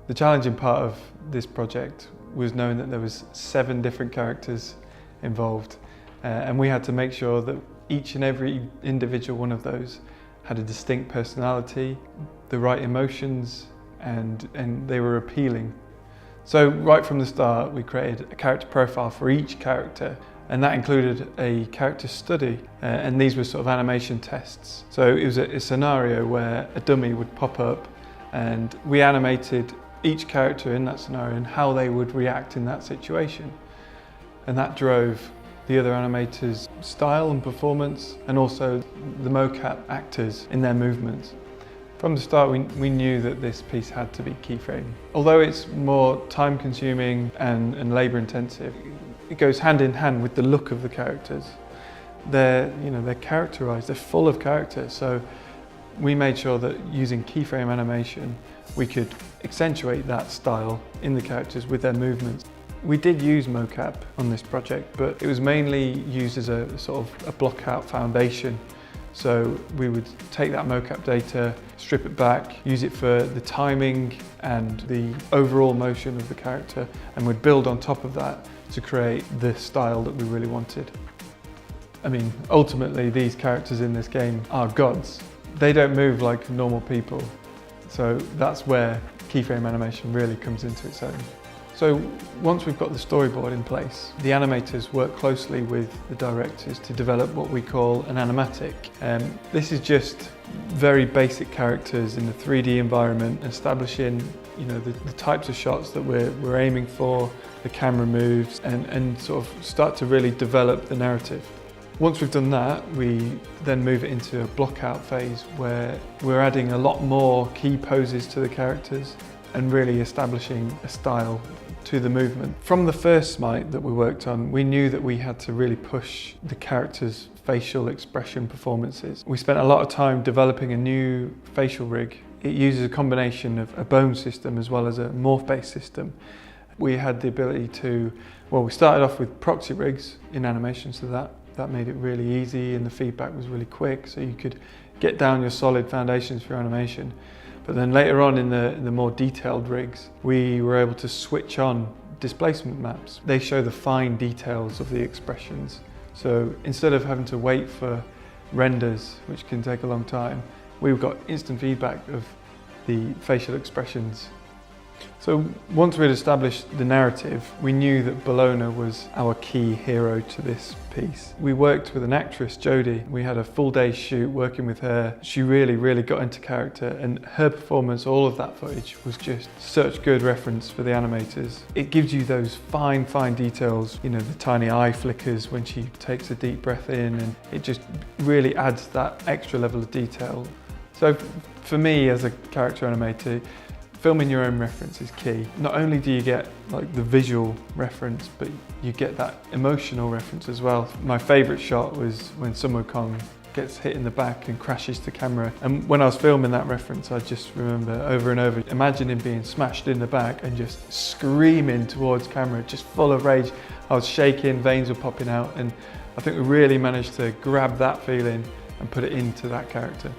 The challenging part of this project was knowing that there was 7 different characters involved, and we had to make sure that each and every individual one of those had a distinct personality, the right emotions, and they were appealing. So right from the start we created a character profile for each character, and that included a character study, and these were sort of animation tests. So it was a scenario where a dummy would pop up and we animated each character in that scenario and how they would react in that situation. And that drove the other animators' style and performance, and also the mocap actors in their movements. From the start we knew that this piece had to be keyframe. Although it's more time consuming and labour intensive, it goes hand in hand with the look of the characters. They're characterised, they're full of character, so we made sure that using keyframe animation we could accentuate that style in the characters with their movements. We did use mocap on this project, but it was mainly used as a sort of a block out foundation. So we would take that mocap data, strip it back, use it for the timing and the overall motion of the character, and we'd build on top of that to create the style that we really wanted. I mean, ultimately these characters in this game are gods. They don't move like normal people, so that's where keyframe animation really comes into its own. So once we've got the storyboard in place, the animators work closely with the directors to develop what we call an animatic. This is just very basic characters in the 3D environment, establishing the types of shots that we're aiming for, the camera moves, and sort of start to really develop the narrative. Once we've done that, we then move it into a block out phase where we're adding a lot more key poses to the characters and really establishing a style to the movement. From the first SMITE that we worked on, we knew that we had to really push the characters' facial expression performances. We spent a lot of time developing a new facial rig. It uses a combination of a bone system as well as a morph-based system. We had the ability to, we started off with proxy rigs in animation, so that made it really easy and the feedback was really quick, so you could get down your solid foundations for your animation. But then later on in the more detailed rigs, we were able to switch on displacement maps. They show the fine details of the expressions. So instead of having to wait for renders, which can take a long time, we've got instant feedback of the facial expressions. So once we'd established the narrative, we knew that Bologna was our key hero to this piece. We worked with an actress, Jodie. We had a full day shoot working with her. She really got into character, and her performance, all of that footage, was just such good reference for the animators. It gives you those fine details, the tiny eye flickers when she takes a deep breath in, and it just really adds that extra level of detail. So for me as a character animator, filming your own reference is key. Not only do you get the visual reference, but you get that emotional reference as well. My favourite shot was when Sun Wukong gets hit in the back and crashes to camera. And when I was filming that reference, I just remember over and over imagining being smashed in the back and just screaming towards camera, just full of rage. I was shaking, veins were popping out, and I think we really managed to grab that feeling and put it into that character.